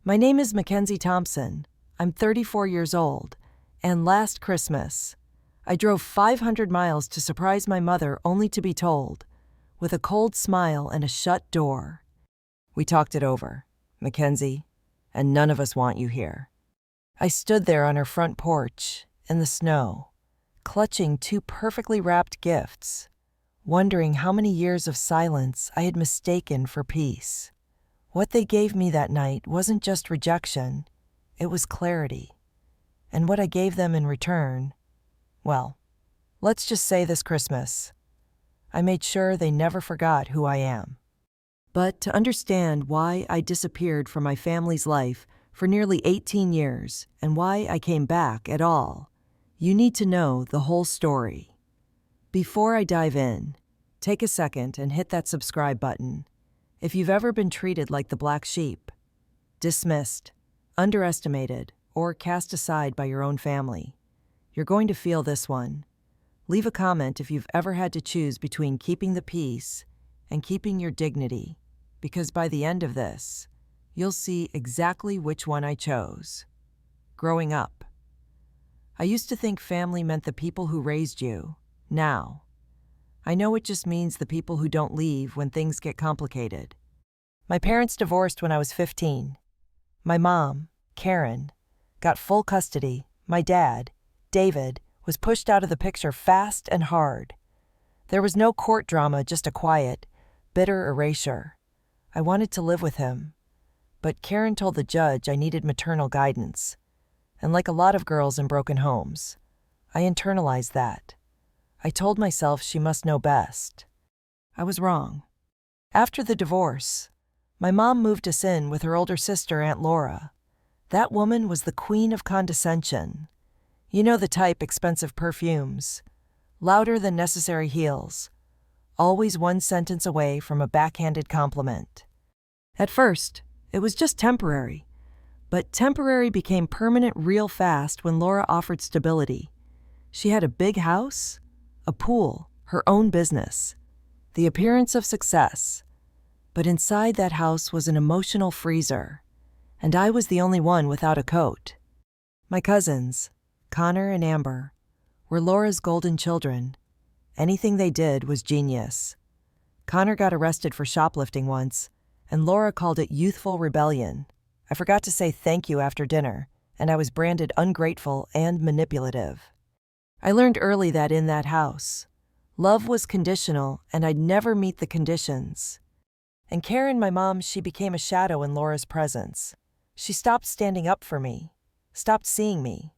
My name is Mackenzie Thompson. I'm 34 years old, and last Christmas, I drove 500 miles to surprise my mother only to be told, with a cold smile and a shut door, "We talked it over, Mackenzie, and none of us want you here." I stood there on her front porch, in the snow, clutching two perfectly wrapped gifts, wondering how many years of silence I had mistaken for peace. What they gave me that night wasn't just rejection, it was clarity. And what I gave them in return, well, let's just say this Christmas, I made sure they never forgot who I am. But to understand why I disappeared from my family's life for nearly 18 years and why I came back at all, you need to know the whole story. Before I dive in, take a second and hit that subscribe button. If you've ever been treated like the black sheep, dismissed, underestimated, or cast aside by your own family, you're going to feel this one. Leave a comment if you've ever had to choose between keeping the peace and keeping your dignity, because by the end of this, you'll see exactly which one I chose. Growing up, I used to think family meant the people who raised you. Now, I know it just means the people who don't leave when things get complicated. My parents divorced when I was 15. My mom, Karen, got full custody. My dad, David, was pushed out of the picture fast and hard. There was no court drama, just a quiet, bitter erasure. I wanted to live with him, but Karen told the judge I needed maternal guidance. And like a lot of girls in broken homes, I internalized that. I told myself she must know best. I was wrong. After the divorce, my mom moved us in with her older sister, Aunt Laura. That woman was the queen of condescension. You know the type: expensive perfumes, louder than necessary heels, always one sentence away from a backhanded compliment. At first, it was just temporary, but temporary became permanent real fast when Laura offered stability. She had a big house, a pool, her own business, the appearance of success. But inside that house was an emotional freezer, and I was the only one without a coat. My cousins, Connor and Amber, were Laura's golden children. Anything they did was genius. Connor got arrested for shoplifting once, and Laura called it youthful rebellion. I forgot to say thank you after dinner, and I was branded ungrateful and manipulative. I learned early that in that house, love was conditional and I'd never meet the conditions. And Karen, my mom, she became a shadow in Laura's presence. She stopped standing up for me, stopped seeing me.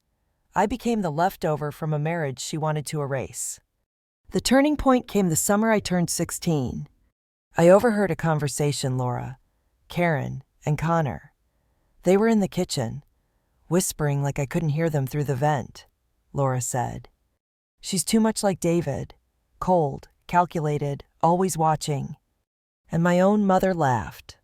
I became the leftover from a marriage she wanted to erase. The turning point came the summer I turned 16. I overheard a conversation Laura, Karen, and Connor. They were in the kitchen, whispering like I couldn't hear them through the vent. Laura said, "She's too much like David, cold, calculated, always watching." And my own mother laughed.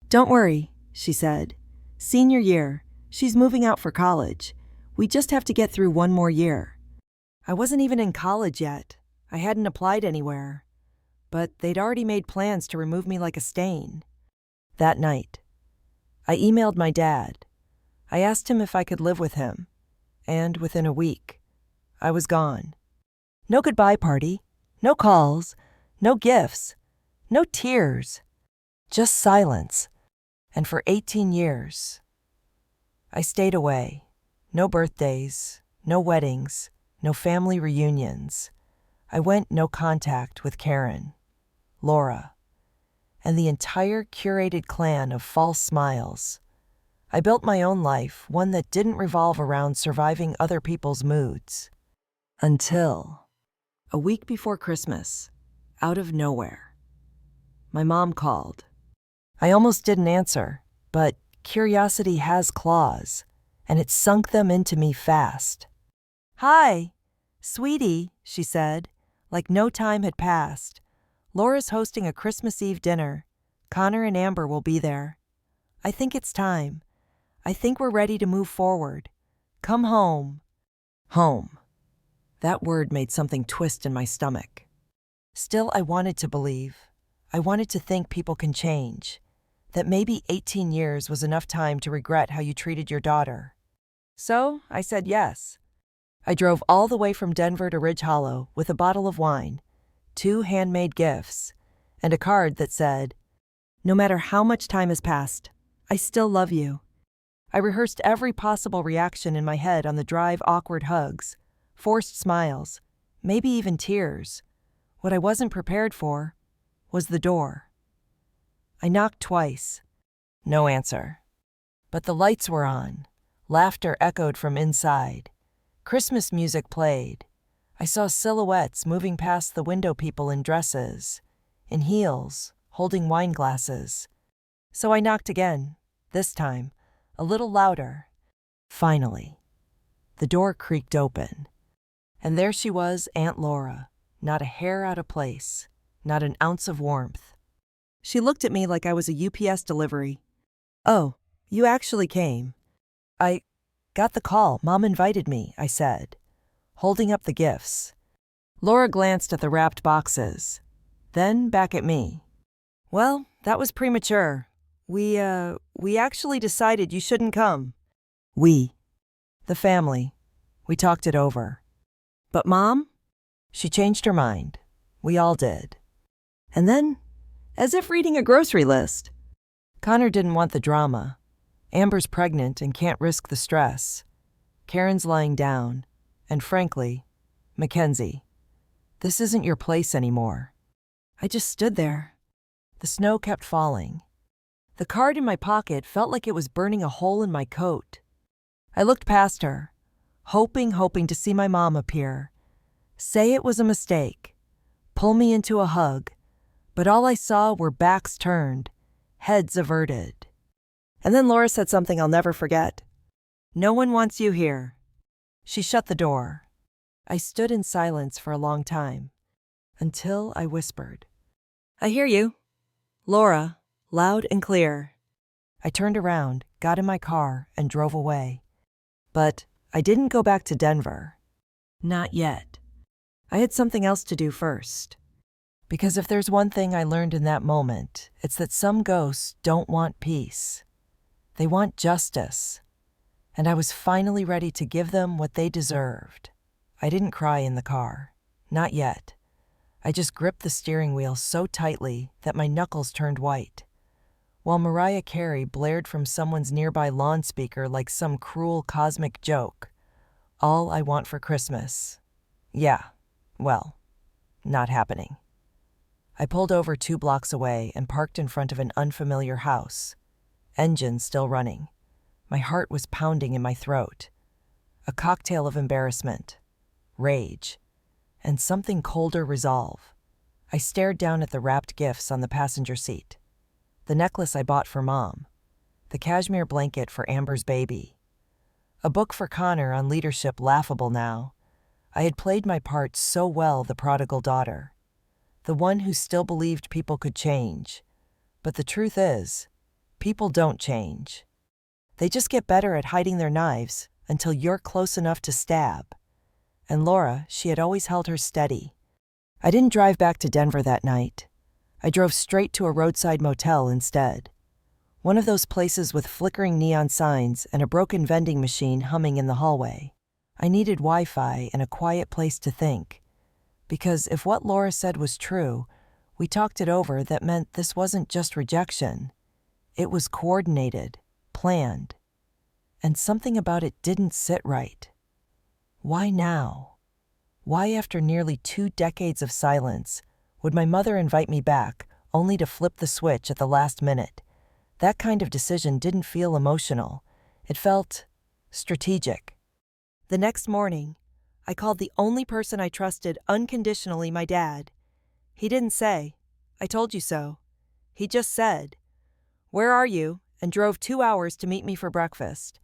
"Don't worry," she said. "Senior year, she's moving out for college. We just have to get through one more year." I wasn't even in college yet. I hadn't applied anywhere. But they'd already made plans to remove me like a stain. That night, I emailed my dad. I asked him if I could live with him. And within a week, I was gone. No goodbye party, no calls, no gifts, no tears, just silence. And for 18 years, I stayed away. No birthdays, no weddings, no family reunions. I went no contact with Karen, Laura, and the entire curated clan of false smiles. I built my own life, one that didn't revolve around surviving other people's moods. Until a week before Christmas, out of nowhere, my mom called. I almost didn't answer, but curiosity has claws, and it sunk them into me fast. "Hi, sweetie," she said, like no time had passed. "Laura's hosting a Christmas Eve dinner. Connor and Amber will be there. I think it's time. I think we're ready to move forward. Come home." Home. That word made something twist in my stomach. Still, I wanted to believe. I wanted to think people can change, that maybe 18 years was enough time to regret how you treated your daughter. So I said yes. I drove all the way from Denver to Ridge Hollow with a bottle of wine, 2 handmade gifts, and a card that said, "No matter how much time has passed, I still love you." I rehearsed every possible reaction in my head on the drive: awkward hugs, forced smiles, maybe even tears. What I wasn't prepared for was the door. I knocked twice. No answer. But the lights were on. Laughter echoed from inside. Christmas music played. I saw silhouettes moving past the window, people in dresses, in heels, holding wine glasses. So I knocked again, this time, a little louder. Finally, the door creaked open. And there she was, Aunt Laura, not a hair out of place, not an ounce of warmth. She looked at me like I was a UPS delivery. "Oh, you actually came." "I got the call. Mom invited me," I said, holding up the gifts. Laura glanced at the wrapped boxes, then back at me. "Well, that was premature. We actually decided you shouldn't come." "We?" "The family. We talked it over." "But Mom?" "She changed her mind. We all did." And then, as if reading a grocery list, "Connor didn't want the drama. Amber's pregnant and can't risk the stress. Karen's lying down. And frankly, Mackenzie, this isn't your place anymore." I just stood there. The snow kept falling. The card in my pocket felt like it was burning a hole in my coat. I looked past her, hoping to see my mom appear, say it was a mistake, pull me into a hug, but all I saw were backs turned, heads averted. And then Laura said something I'll never forget. "No one wants you here." She shut the door. I stood in silence for a long time, until I whispered, "I hear you, Laura, loud and clear." I turned around, got in my car, and drove away. But I didn't go back to Denver. Not yet. I had something else to do first. Because if there's one thing I learned in that moment, it's that some ghosts don't want peace. They want justice. And I was finally ready to give them what they deserved. I didn't cry in the car. Not yet. I just gripped the steering wheel so tightly that my knuckles turned white, while Mariah Carey blared from someone's nearby lawn speaker like some cruel cosmic joke. "All I want for Christmas." Yeah, well, not happening. I pulled over 2 blocks away and parked in front of an unfamiliar house. Engine still running. My heart was pounding in my throat. A cocktail of embarrassment, rage, and something colder resolve. I stared down at the wrapped gifts on the passenger seat. The necklace I bought for Mom. The cashmere blanket for Amber's baby. A book for Connor on leadership, laughable now. I had played my part so well, the prodigal daughter. The one who still believed people could change. But the truth is, people don't change. They just get better at hiding their knives until you're close enough to stab. And Laura, she had always held her steady. I didn't drive back to Denver that night. I drove straight to a roadside motel instead. One of those places with flickering neon signs and a broken vending machine humming in the hallway. I needed Wi-Fi and a quiet place to think. Because if what Laura said was true, we talked it over. That meant this wasn't just rejection. It was coordinated, planned. And something about it didn't sit right. Why now? Why, after nearly 2 decades of silence, would my mother invite me back, only to flip the switch at the last minute? That kind of decision didn't feel emotional. It felt strategic. The next morning, I called the only person I trusted unconditionally, my dad. He didn't say, "I told you so." He just said, "Where are you?" and drove 2 hours to meet me for breakfast.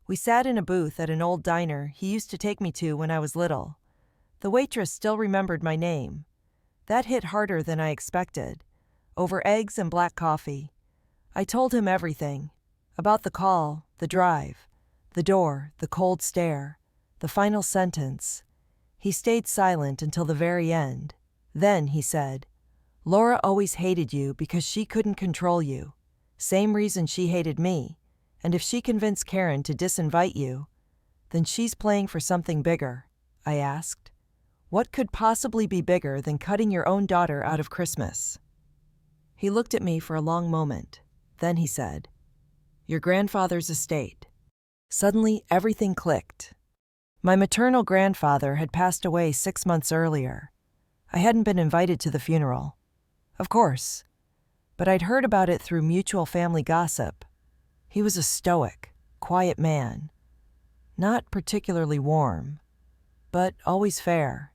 We sat in a booth at an old diner he used to take me to when I was little. The waitress still remembered my name. That hit harder than I expected. Over eggs and black coffee. I told him everything. About the call, the drive, the door, the cold stare, the final sentence. He stayed silent until the very end. Then he said, "Laura always hated you because she couldn't control you. Same reason she hated me, and if she convinced Karen to disinvite you, then she's playing for something bigger, I asked. What could possibly be bigger than cutting your own daughter out of Christmas? He looked at me for a long moment. Then he said, your grandfather's estate. Suddenly, everything clicked. My maternal grandfather had passed away 6 months earlier. I hadn't been invited to the funeral. Of course. But I'd heard about it through mutual family gossip. He was a stoic, quiet man. Not particularly warm, but always fair.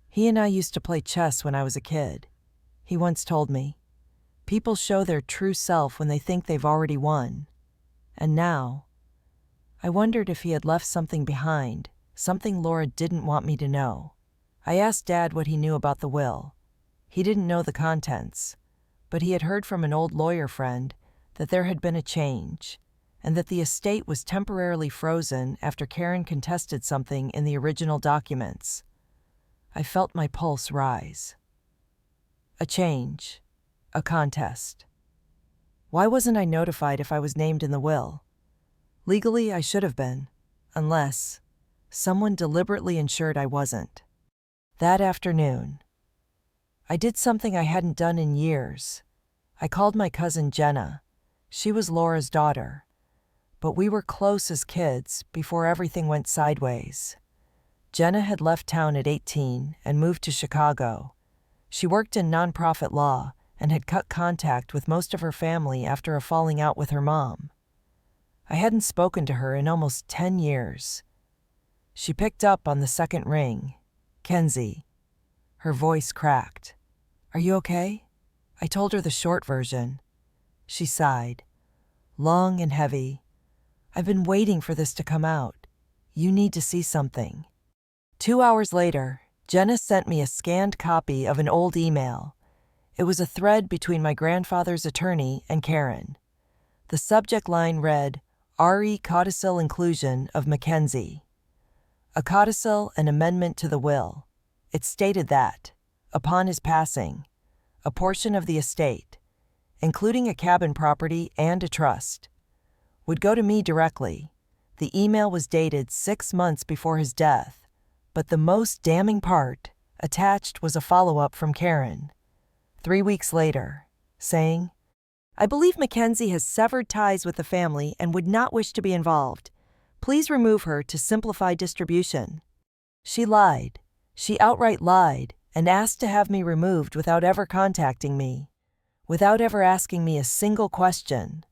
He and I used to play chess when I was a kid. He once told me, people show their true self when they think they've already won. And now, I wondered if he had left something behind, something Laura didn't want me to know. I asked Dad what he knew about the will. He didn't know the contents, but he had heard from an old lawyer friend that there had been a change, and that the estate was temporarily frozen after Karen contested something in the original documents. I felt my pulse rise. A change. A contest. Why wasn't I notified if I was named in the will? Legally, I should have been, unless someone deliberately ensured I wasn't. That afternoon, I did something I hadn't done in years. I called my cousin Jenna. She was Laura's daughter, but we were close as kids before everything went sideways. Jenna had left town at 18 and moved to Chicago. She worked in nonprofit law and had cut contact with most of her family after a falling out with her mom. I hadn't spoken to her in almost 10 years. She picked up on the second ring. Kenzie. Her voice cracked. Are you okay? I told her the short version. She sighed. Long and heavy. I've been waiting for this to come out. You need to see something. 2 hours later, Jenna sent me a scanned copy of an old email. It was a thread between my grandfather's attorney and Karen. The subject line read, RE Codicil Inclusion of Mackenzie. A codicil, an amendment to the will. It stated that, upon his passing, a portion of the estate, including a cabin property and a trust, would go to me directly. The email was dated 6 months before his death, but the most damning part attached was a follow-up from Karen, 3 weeks later, saying, I believe Mackenzie has severed ties with the family and would not wish to be involved. Please remove her to simplify distribution. She lied. She outright lied and asked to have me removed without ever contacting me, without ever asking me a single question.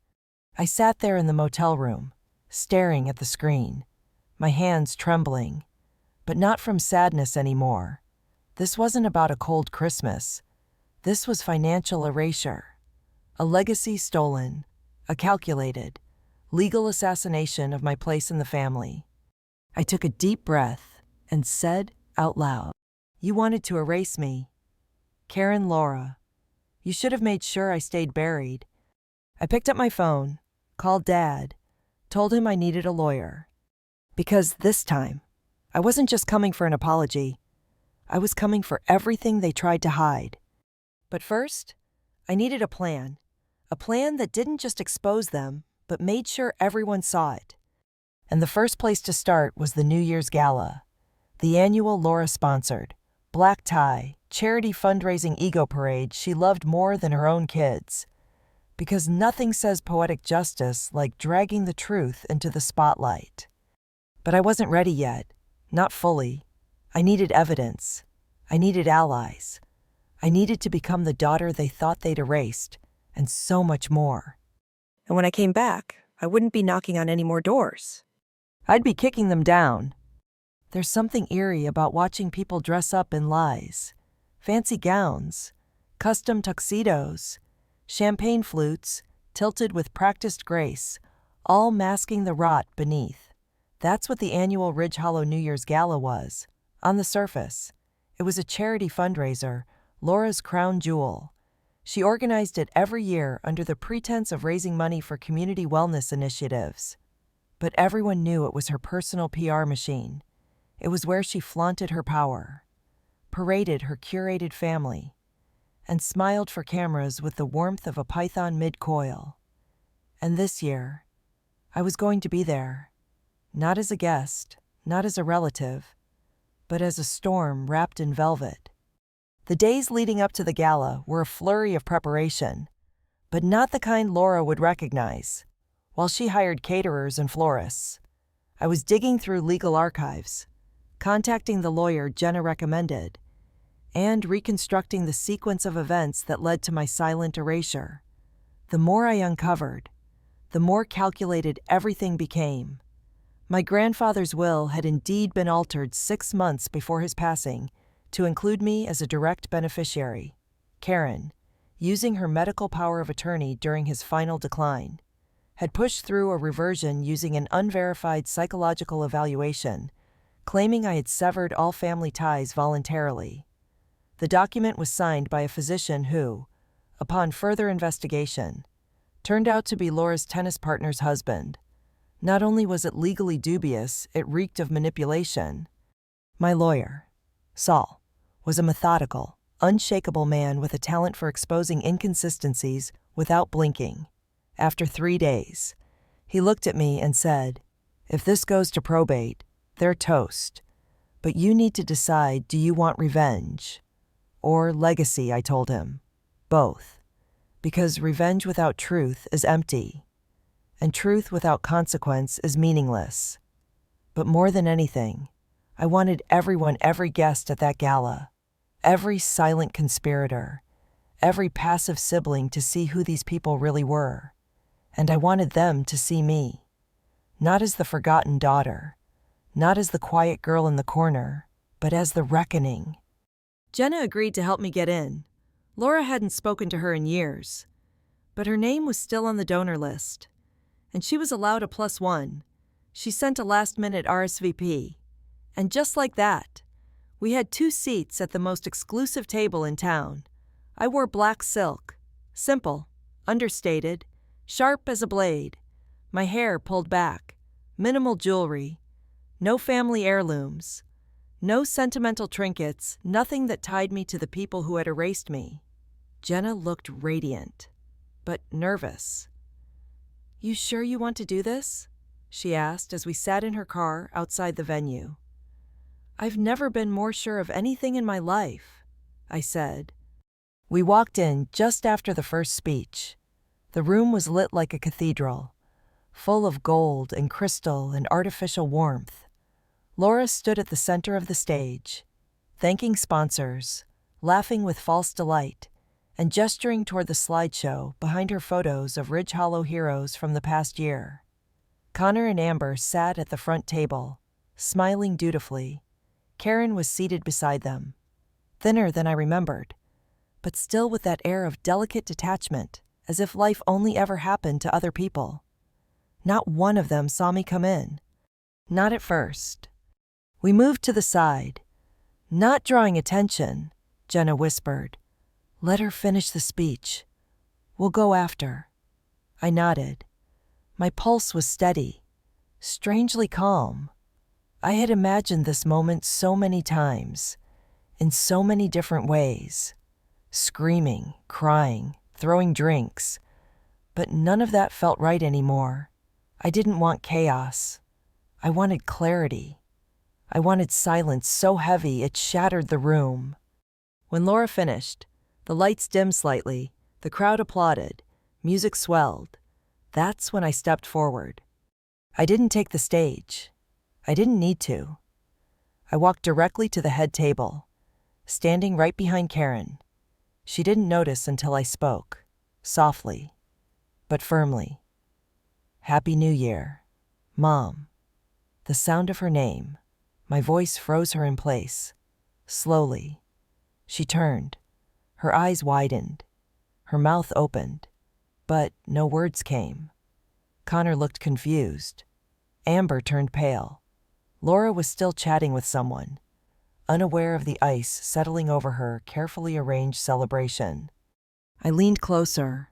I sat there in the motel room, staring at the screen, my hands trembling, but not from sadness anymore. This wasn't about a cold Christmas. This was financial erasure. A legacy stolen, a calculated, legal assassination of my place in the family. I took a deep breath and said out loud, you wanted to erase me. Karen Laura, you should have made sure I stayed buried. I picked up my phone, called Dad, told him I needed a lawyer. Because this time, I wasn't just coming for an apology. I was coming for everything they tried to hide. But first, I needed a plan that didn't just expose them, but made sure everyone saw it. And the first place to start was the New Year's Gala, the annual Laura-sponsored, black tie, charity fundraising ego parade she loved more than her own kids. Because nothing says poetic justice like dragging the truth into the spotlight. But I wasn't ready yet, not fully. I needed evidence. I needed allies. I needed to become the daughter they thought they'd erased, and so much more. And when I came back, I wouldn't be knocking on any more doors. I'd be kicking them down. There's something eerie about watching people dress up in lies. Fancy gowns, custom tuxedos, champagne flutes, tilted with practiced grace, all masking the rot beneath. That's what the annual Ridge Hollow New Year's Gala was. On the surface, it was a charity fundraiser, Laura's crown jewel. She organized it every year under the pretense of raising money for community wellness initiatives. But everyone knew it was her personal PR machine. It was where she flaunted her power, paraded her curated family, and smiled for cameras with the warmth of a python mid-coil. And this year, I was going to be there, not as a guest, not as a relative, but as a storm wrapped in velvet. The days leading up to the gala were a flurry of preparation, but not the kind Laura would recognize. While she hired caterers and florists, I was digging through legal archives, contacting the lawyer Jenna recommended, and reconstructing the sequence of events that led to my silent erasure. The more I uncovered, the more calculated everything became. My grandfather's will had indeed been altered 6 months before his passing to include me as a direct beneficiary. Karen, using her medical power of attorney during his final decline, had pushed through a reversion using an unverified psychological evaluation, claiming I had severed all family ties voluntarily. The document was signed by a physician who, upon further investigation, turned out to be Laura's tennis partner's husband. Not only was it legally dubious, it reeked of manipulation. My lawyer, Saul, was a methodical, unshakable man with a talent for exposing inconsistencies without blinking. After 3 days, he looked at me and said, "If this goes to probate, they're toast. But you need to decide, do you want revenge or legacy?" I told him. Both. Because revenge without truth is empty, and truth without consequence is meaningless. But more than anything, I wanted everyone, every guest at that gala, every silent conspirator, every passive sibling to see who these people really were. And I wanted them to see me, not as the forgotten daughter, not as the quiet girl in the corner, but as the reckoning. Jenna agreed to help me get in. Laura hadn't spoken to her in years, but her name was still on the donor list, and she was allowed a +1. She sent a last-minute RSVP, and just like that, we had 2 seats at the most exclusive table in town. I wore black silk, simple, understated, sharp as a blade, my hair pulled back, minimal jewelry, no family heirlooms, no sentimental trinkets, nothing that tied me to the people who had erased me. Jenna looked radiant, but nervous. "You sure you want to do this?" she asked as we sat in her car outside the venue. "I've never been more sure of anything in my life," I said. We walked in just after the first speech. The room was lit like a cathedral, full of gold and crystal and artificial warmth. Laura stood at the center of the stage, thanking sponsors, laughing with false delight, and gesturing toward the slideshow behind her photos of Ridge Hollow heroes from the past year. Connor and Amber sat at the front table, smiling dutifully. Karen was seated beside them, thinner than I remembered, but still with that air of delicate detachment, as if life only ever happened to other people. Not one of them saw me come in. Not at first. We moved to the side. "Not drawing attention," Jenna whispered. "Let her finish the speech. We'll go after." I nodded. My pulse was steady, strangely calm. I had imagined this moment so many times, in so many different ways. Screaming, crying, throwing drinks. But none of that felt right anymore. I didn't want chaos. I wanted clarity. I wanted silence so heavy it shattered the room. When Laura finished, the lights dimmed slightly, the crowd applauded, music swelled. That's when I stepped forward. I didn't take the stage. I didn't need to. I walked directly to the head table, standing right behind Karen. She didn't notice until I spoke, softly, but firmly. "Happy New Year, Mom." The sound of her name, my voice froze her in place. Slowly, she turned. Her eyes widened. Her mouth opened, but no words came. Connor looked confused. Amber turned pale. Laura was still chatting with someone, unaware of the ice settling over her carefully arranged celebration. I leaned closer.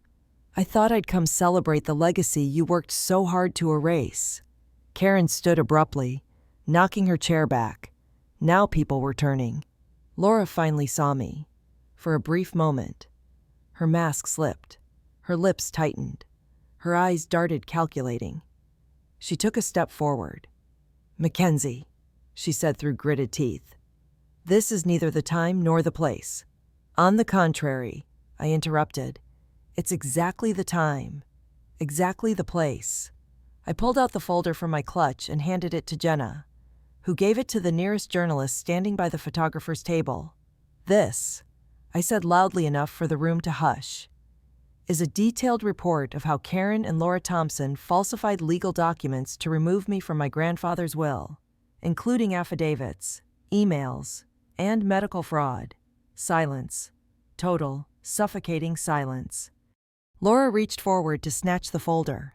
"I thought I'd come celebrate the legacy you worked so hard to erase." Karen stood abruptly, knocking her chair back. Now people were turning. Laura finally saw me. For a brief moment, her mask slipped. Her lips tightened. Her eyes darted, calculating. She took a step forward. "Mackenzie," she said through gritted teeth, "this is neither the time nor the place." "On the contrary," I interrupted, "it's exactly the time, exactly the place." I pulled out the folder from my clutch and handed it to Jenna, who gave it to the nearest journalist standing by the photographer's table. "This," I said loudly enough for the room to hush, "is a detailed report of how Karen and Laura Thompson falsified legal documents to remove me from my grandfather's will, including affidavits, emails, and medical fraud." Silence. Total, suffocating silence. Laura reached forward to snatch the folder,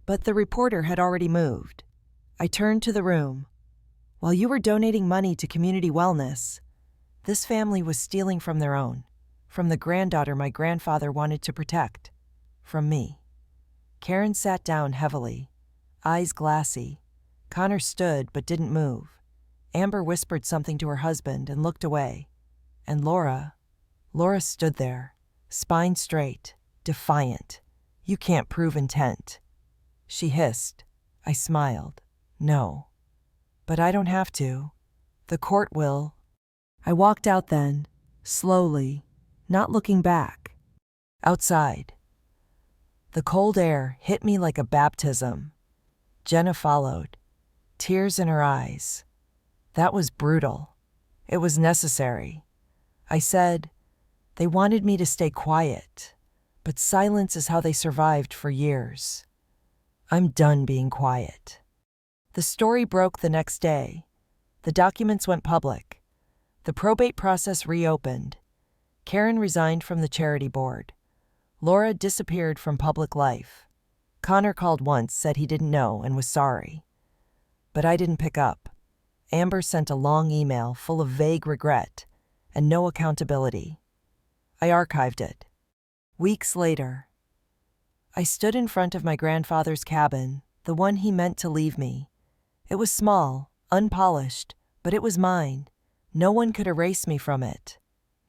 but the reporter had already moved. I turned to the room. "While you were donating money to community wellness, this family was stealing from their own, from the granddaughter my grandfather wanted to protect, from me." Karen sat down heavily, eyes glassy. Connor stood but didn't move. Amber whispered something to her husband and looked away. And Laura stood there, spine straight, defiant. "You can't prove intent," she hissed. I smiled. "No. But I don't have to. The court will." I walked out then, slowly, not looking back. Outside. The cold air hit me like a baptism. Jenna followed, tears in her eyes. That was brutal. It was necessary. I said, "They wanted me to stay quiet, but silence is how they survived for years. I'm done being quiet." The story broke the next day. The documents went public. The probate process reopened. Karen resigned from the charity board. Laura disappeared from public life. Connor called once, said he didn't know and was sorry. But I didn't pick up. Amber sent a long email full of vague regret and no accountability. I archived it. Weeks later, I stood in front of my grandfather's cabin, the one he meant to leave me. It was small, unpolished, but it was mine. No one could erase me from it.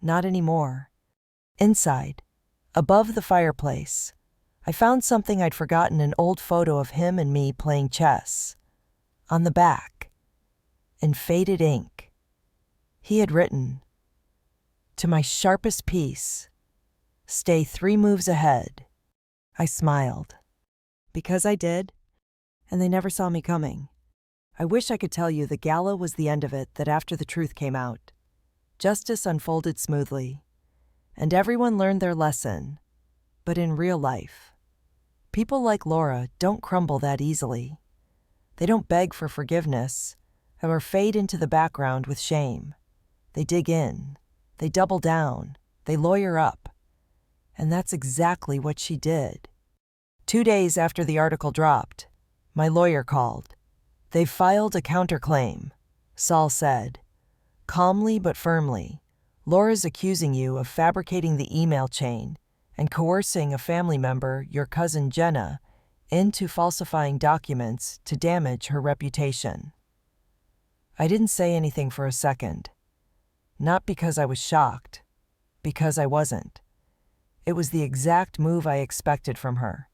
Not anymore. Inside, above the fireplace, I found something I'd forgotten, an old photo of him and me playing chess. On the back, in faded ink, he had written, "To my sharpest piece, stay 3 moves ahead." I smiled. Because I did, and they never saw me coming. I wish I could tell you the gala was the end of it, that after the truth came out, justice unfolded smoothly, and everyone learned their lesson. But in real life, people like Laura don't crumble that easily. They don't beg for forgiveness or fade into the background with shame. They dig in, they double down, they lawyer up. And that's exactly what she did. 2 days after the article dropped, my lawyer called. "They've filed a counterclaim," Saul said. "Calmly but firmly, Laura's accusing you of fabricating the email chain and coercing a family member, your cousin Jenna, into falsifying documents to damage her reputation." I didn't say anything for a second. Not because I was shocked, because I wasn't. It was the exact move I expected from her.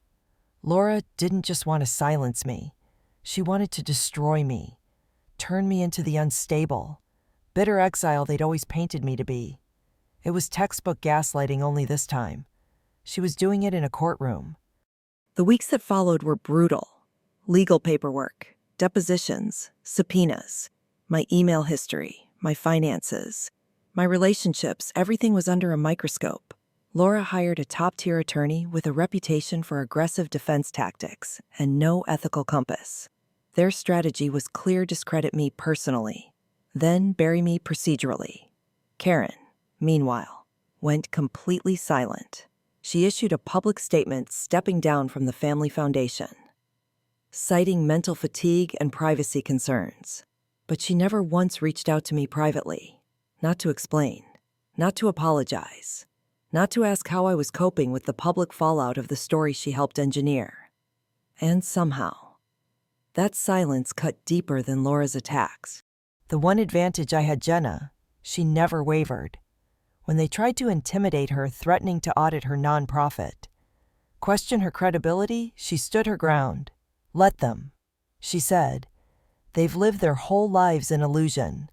Laura didn't just want to silence me. She wanted to destroy me, turn me into the unstable, bitter exile they'd always painted me to be. It was textbook gaslighting, only this time. She was doing it in a courtroom. The weeks that followed were brutal. Legal paperwork, depositions, subpoenas, my email history, my finances, my relationships, everything was under a microscope. Laura hired a top-tier attorney with a reputation for aggressive defense tactics and no ethical compass. Their strategy was clear: discredit me personally, then bury me procedurally. Karen, meanwhile, went completely silent. She issued a public statement stepping down from the family foundation, citing mental fatigue and privacy concerns. But she never once reached out to me privately, not to explain, not to apologize, not to ask how I was coping with the public fallout of the story she helped engineer. And somehow, that silence cut deeper than Laura's attacks. The one advantage I had, Jenna, she never wavered. When they tried to intimidate her, threatening to audit her nonprofit, Question her credibility? She stood her ground. Let them, she said. They've lived their whole lives in illusion.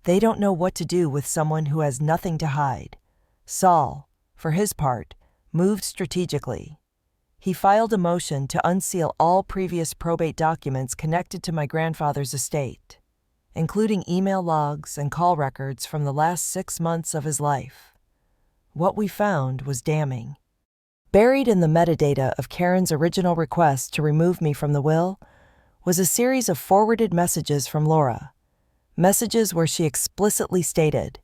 They don't know what to do with someone who has nothing to hide. Saul, for his part, moved strategically. He filed a motion to unseal all previous probate documents connected to my grandfather's estate, including email logs and call records from the last 6 months of his life. What we found was damning. Buried in the metadata of Karen's original request to remove me from the will was a series of forwarded messages from Laura. Messages where she explicitly stated,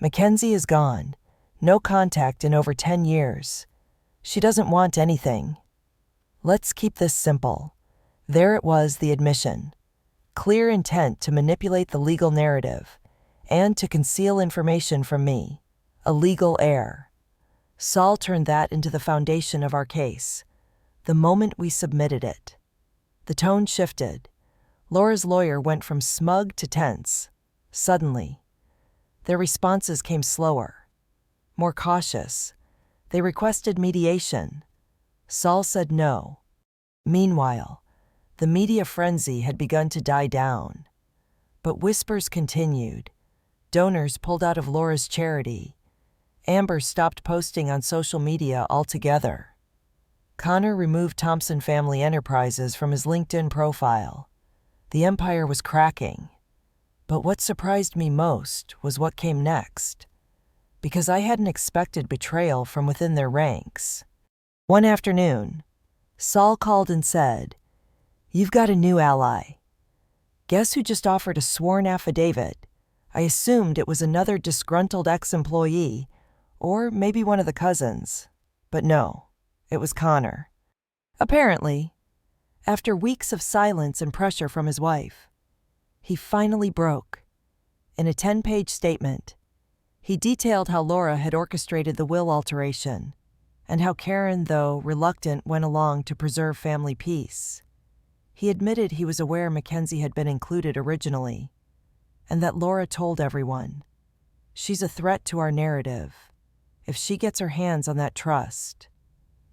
"Mackenzie is gone. No contact in over 10 years. She doesn't want anything." Let's keep this simple. There it was, the admission. Clear intent to manipulate the legal narrative and to conceal information from me, a legal heir. Saul turned that into the foundation of our case, the moment we submitted it. The tone shifted. Laura's lawyer went from smug to tense. Suddenly, their responses came slower, more cautious. They requested mediation. Saul said no. Meanwhile, the media frenzy had begun to die down. But whispers continued. Donors pulled out of Laura's charity. Amber stopped posting on social media altogether. Connor removed Thompson Family Enterprises from his LinkedIn profile. The empire was cracking. But what surprised me most was what came next, because I hadn't expected betrayal from within their ranks. One afternoon, Saul called and said, "You've got a new ally." Guess who just offered a sworn affidavit? I assumed it was another disgruntled ex-employee, or maybe one of the cousins. But no, it was Connor. Apparently, after weeks of silence and pressure from his wife, he finally broke. In a 10-page statement, he detailed how Laura had orchestrated the will alteration, and how Karen, though reluctant, went along to preserve family peace. He admitted he was aware Mackenzie had been included originally, and that Laura told everyone, "She's a threat to our narrative. If she gets her hands on that trust,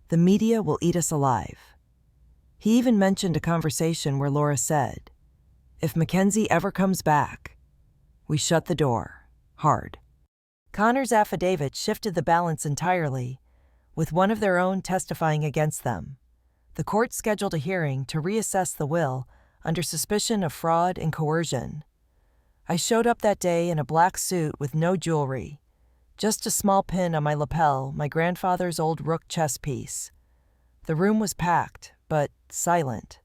the media will eat us alive." He even mentioned a conversation where Laura said, "If Mackenzie ever comes back, we shut the door, hard." Connor's affidavit shifted the balance entirely, with one of their own testifying against them. The court scheduled a hearing to reassess the will under suspicion of fraud and coercion. I showed up that day in a black suit with no jewelry, just a small pin on my lapel, my grandfather's old rook chess piece. The room was packed, but silent.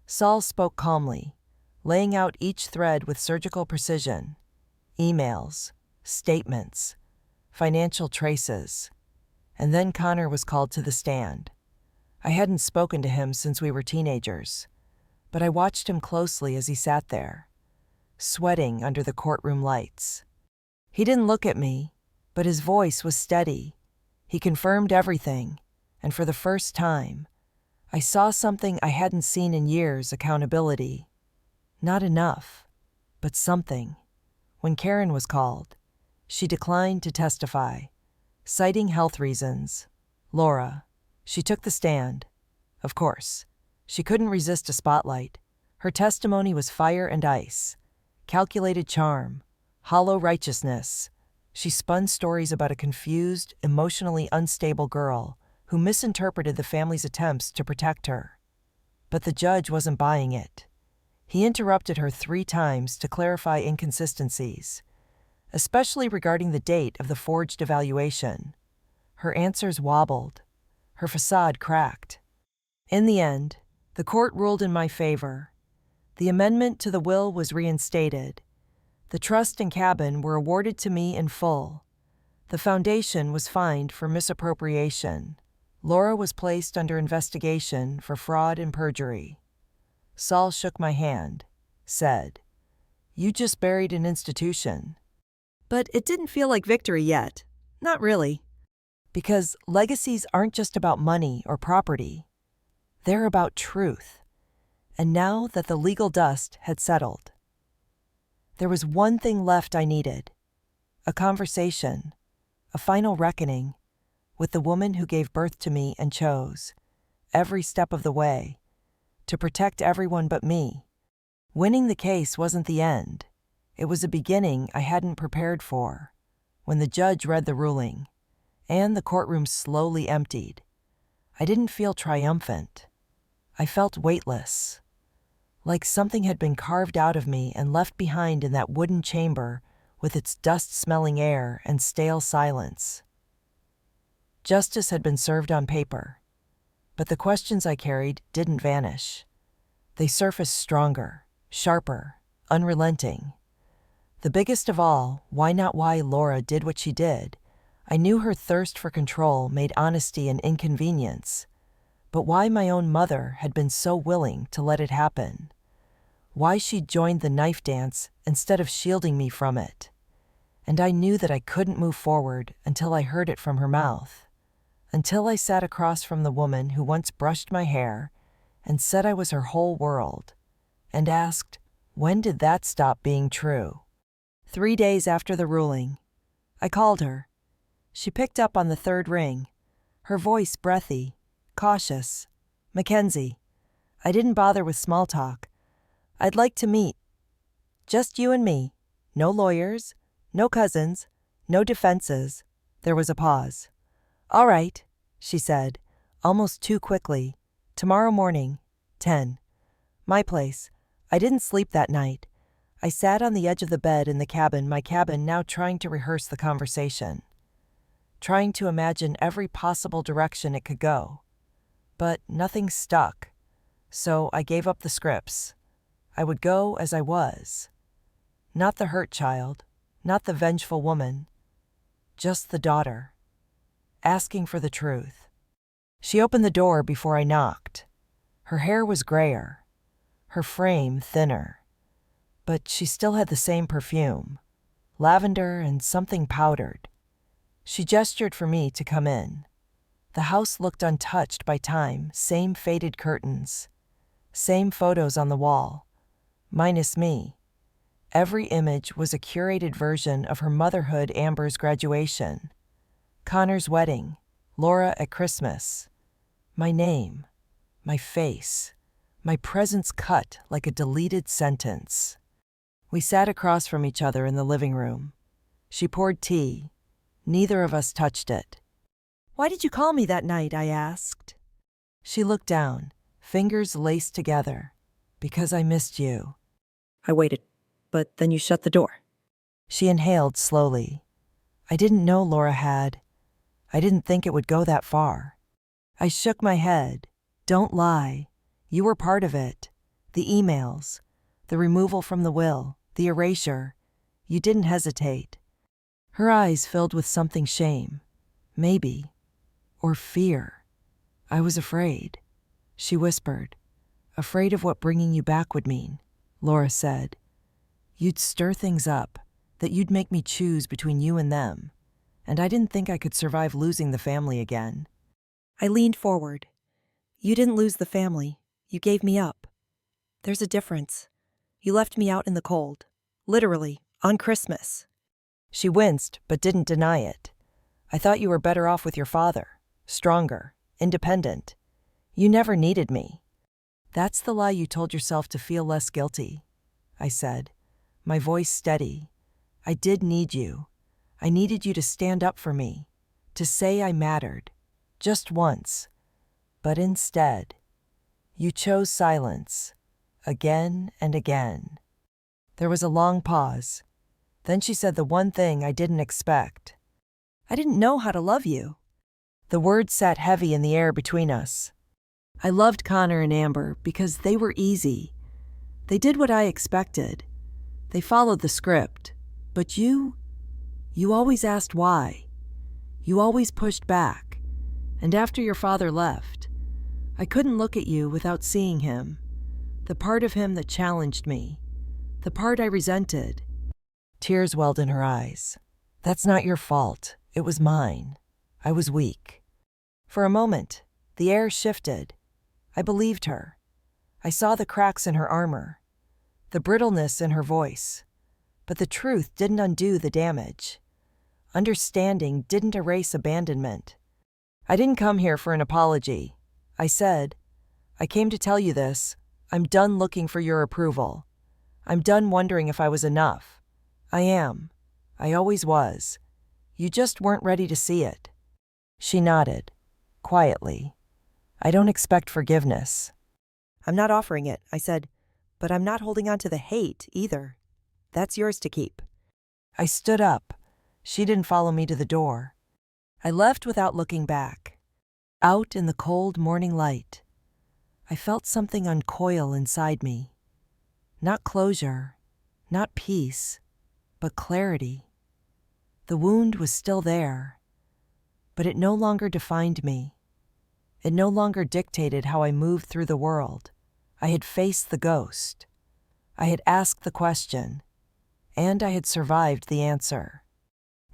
Saul spoke calmly, laying out each thread with surgical precision. Emails, statements, financial traces. And then Connor was called to the stand. I hadn't spoken to him since we were teenagers, but I watched him closely as he sat there, sweating under the courtroom lights. He didn't look at me, but his voice was steady. He confirmed everything, and for the first time, I saw something I hadn't seen in years: accountability. Not enough, but something. When Karen was called, she declined to testify, citing health reasons. Laura, she took the stand. Of course, she couldn't resist a spotlight. Her testimony was fire and ice, calculated charm, hollow righteousness. She spun stories about a confused, emotionally unstable girl who misinterpreted the family's attempts to protect her. But the judge wasn't buying it. He interrupted her 3 times to clarify inconsistencies, especially regarding the date of the forged evaluation. Her answers wobbled. Her facade cracked. In the end, the court ruled in my favor. The amendment to the will was reinstated. The trust and cabin were awarded to me in full. The foundation was fined for misappropriation. Laura was placed under investigation for fraud and perjury. Saul shook my hand, said, "You just buried an institution." But it didn't feel like victory yet. Not really. Because legacies aren't just about money or property. They're about truth. And now that the legal dust had settled, there was one thing left I needed: a conversation, a final reckoning, with the woman who gave birth to me and chose, every step of the way, to protect everyone but me. Winning the case wasn't the end. It was a beginning I hadn't prepared for. When the judge read the ruling, and the courtroom slowly emptied, I didn't feel triumphant. I felt weightless, like something had been carved out of me and left behind in that wooden chamber with its dust-smelling air and stale silence. Justice had been served on paper, but the questions I carried didn't vanish. They surfaced stronger, sharper, unrelenting. The biggest of all, why not why Laura did what she did. I knew her thirst for control made honesty an inconvenience, but why my own mother had been so willing to let it happen. Why she'd joined the knife dance instead of shielding me from it. And I knew that I couldn't move forward until I heard it from her mouth. Until I sat across from the woman who once brushed my hair and said I was her whole world, and asked, when did that stop being true? 3 days after the ruling, I called her. She picked up on the third ring, her voice breathy, cautious. Mackenzie, I didn't bother with small talk. I'd like to meet. Just you and me. No lawyers, no cousins, no defenses. There was a pause. All right, she said, almost too quickly. Tomorrow morning, 10. My place. I didn't sleep that night. I sat on the edge of the bed in my cabin now, trying to rehearse the conversation, trying to imagine every possible direction it could go. But nothing stuck, so I gave up the scripts. I would go as I was. Not the hurt child, not the vengeful woman, just the daughter, asking for the truth. She opened the door before I knocked. Her hair was grayer, her frame thinner, but she still had the same perfume, lavender and something powdered. She gestured for me to come in. The house looked untouched by time, same faded curtains, same photos on the wall, minus me. Every image was a curated version of her motherhood, Amber's graduation, Connor's wedding, Laura at Christmas. My name, my face, my presence cut like a deleted sentence. We sat across from each other in the living room. She poured tea. Neither of us touched it. Why did you call me that night? I asked. She looked down, fingers laced together. Because I missed you. I waited, but then you shut the door. She inhaled slowly. I didn't know Laura had. I didn't think it would go that far. I shook my head. Don't lie. You were part of it. The emails, the removal from the will, the erasure. You didn't hesitate. Her eyes filled with something shame, maybe, or fear. I was afraid. She whispered, afraid of what bringing you back would mean. Laura said, you'd stir things up, that you'd make me choose between you and them, and I didn't think I could survive losing the family again. I leaned forward. You didn't lose the family. You gave me up. There's a difference. You left me out in the cold, literally, on Christmas. She winced, but didn't deny it. I thought you were better off with your father, stronger, independent. You never needed me. That's the lie you told yourself to feel less guilty, I said, my voice steady. I did need you. I needed you to stand up for me, to say I mattered, just once. But instead, you chose silence, again and again. There was a long pause. Then she said the one thing I didn't expect. I didn't know how to love you. The words sat heavy in the air between us. I loved Connor and Amber because they were easy. They did what I expected. They followed the script. But you always asked why. You always pushed back. And after your father left, I couldn't look at you without seeing him. The part of him that challenged me. The part I resented. Tears welled in her eyes. That's not your fault. It was mine. I was weak. For a moment, the air shifted. I believed her. I saw the cracks in her armor, the brittleness in her voice. But the truth didn't undo the damage. Understanding didn't erase abandonment. I didn't come here for an apology. I said, I came to tell you this. I'm done looking for your approval. I'm done wondering if I was enough. I am. I always was. You just weren't ready to see it. She nodded, quietly. I don't expect forgiveness. I'm not offering it, I said, but I'm not holding on to the hate either. That's yours to keep. I stood up. She didn't follow me to the door. I left without looking back. Out in the cold morning light, I felt something uncoil inside me. Not closure, not peace, but clarity. The wound was still there, but it no longer defined me. It no longer dictated how I moved through the world. I had faced the ghost. I had asked the question, and I had survived the answer.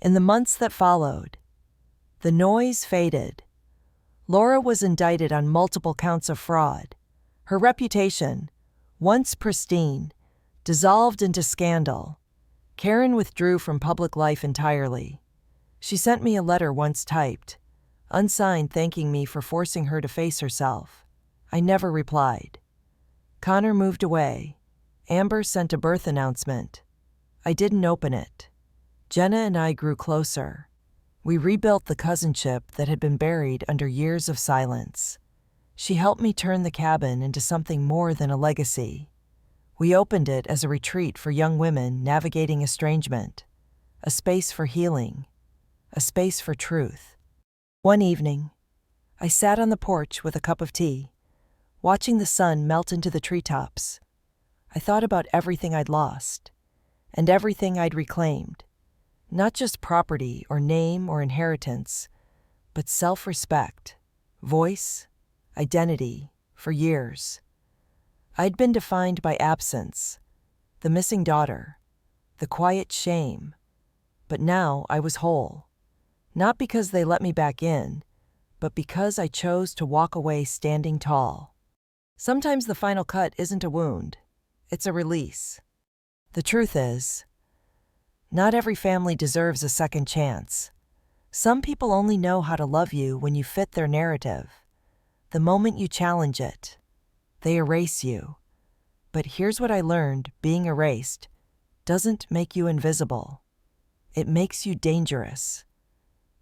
In the months that followed, the noise faded. Laura was indicted on multiple counts of fraud. Her reputation, once pristine, dissolved into scandal. Karen withdrew from public life entirely. She sent me a letter once typed, unsigned, thanking me for forcing her to face herself. I never replied. Connor moved away. Amber sent a birth announcement. I didn't open it. Jenna and I grew closer. We rebuilt the cousinship that had been buried under years of silence. She helped me turn the cabin into something more than a legacy. We opened it as a retreat for young women navigating estrangement, a space for healing, a space for truth. One evening, I sat on the porch with a cup of tea, watching the sun melt into the treetops. I thought about everything I'd lost, and everything I'd reclaimed. Not just property or name or inheritance, but self-respect, voice, identity, for years. I'd been defined by absence, the missing daughter, the quiet shame, but now I was whole. Not because they let me back in, but because I chose to walk away standing tall. Sometimes the final cut isn't a wound, it's a release. The truth is, not every family deserves a second chance. Some people only know how to love you when you fit their narrative. The moment you challenge it, they erase you. But here's what I learned: being erased doesn't make you invisible. It makes you dangerous.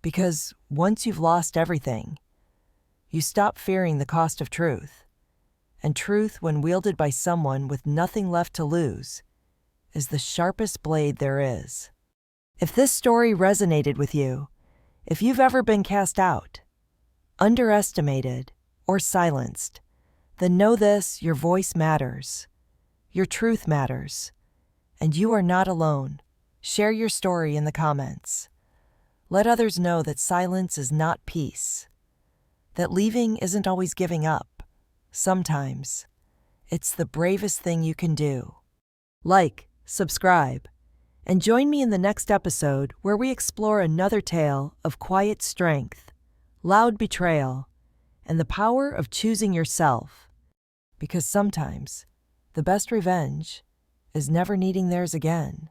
Because once you've lost everything, you stop fearing the cost of truth. And truth, when wielded by someone with nothing left to lose, is the sharpest blade there is. If this story resonated with you, if you've ever been cast out, underestimated, or silenced, then know this: your voice matters. Your truth matters. And you are not alone. Share your story in the comments. Let others know that silence is not peace. That leaving isn't always giving up. Sometimes, it's the bravest thing you can do. Like, subscribe, and join me in the next episode where we explore another tale of quiet strength, loud betrayal, and the power of choosing yourself. Because sometimes, the best revenge is never needing theirs again.